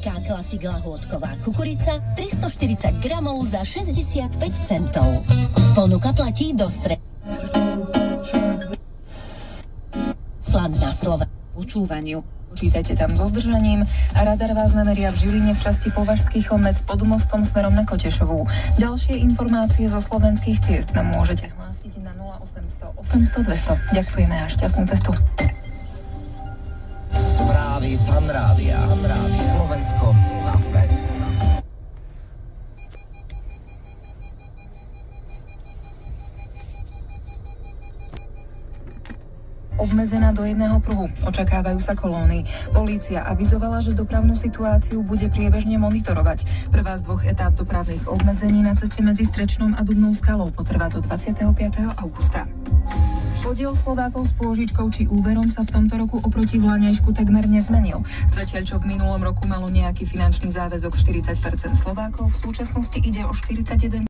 Česká klasik lahôdková kukurica 340 gramov za 65 centov. Ponuka platí do Sladná Slovensku. Počúvaniu. Počítajte tam so zdržaním a radar vás nameria v Žiline v časti Považský Chlmec pod mostom smerom na Kotešovú. Ďalšie informácie zo slovenských ciest nám môžete hlásiť na 0800 800 200. Ďakujeme a šťastnú cestu. Správy Fanrádia. Slovensko na svet. Obmedzená do jedného pruhu. Očakávajú sa kolóny. Polícia avizovala, že dopravnú situáciu bude priebežne monitorovať. Prvá z dvoch etáp dopravných obmedzení na ceste medzi Strečnom a Dubnou skalou potrvá do 25. augusta. Podiel Slovákov s pôžičkou či úverom sa v tomto roku oproti vlaňajšku takmer nezmenil. Zatiaľ, čo v minulom roku malo nejaký finančný záväzok 40% Slovákov, v súčasnosti ide o 41%.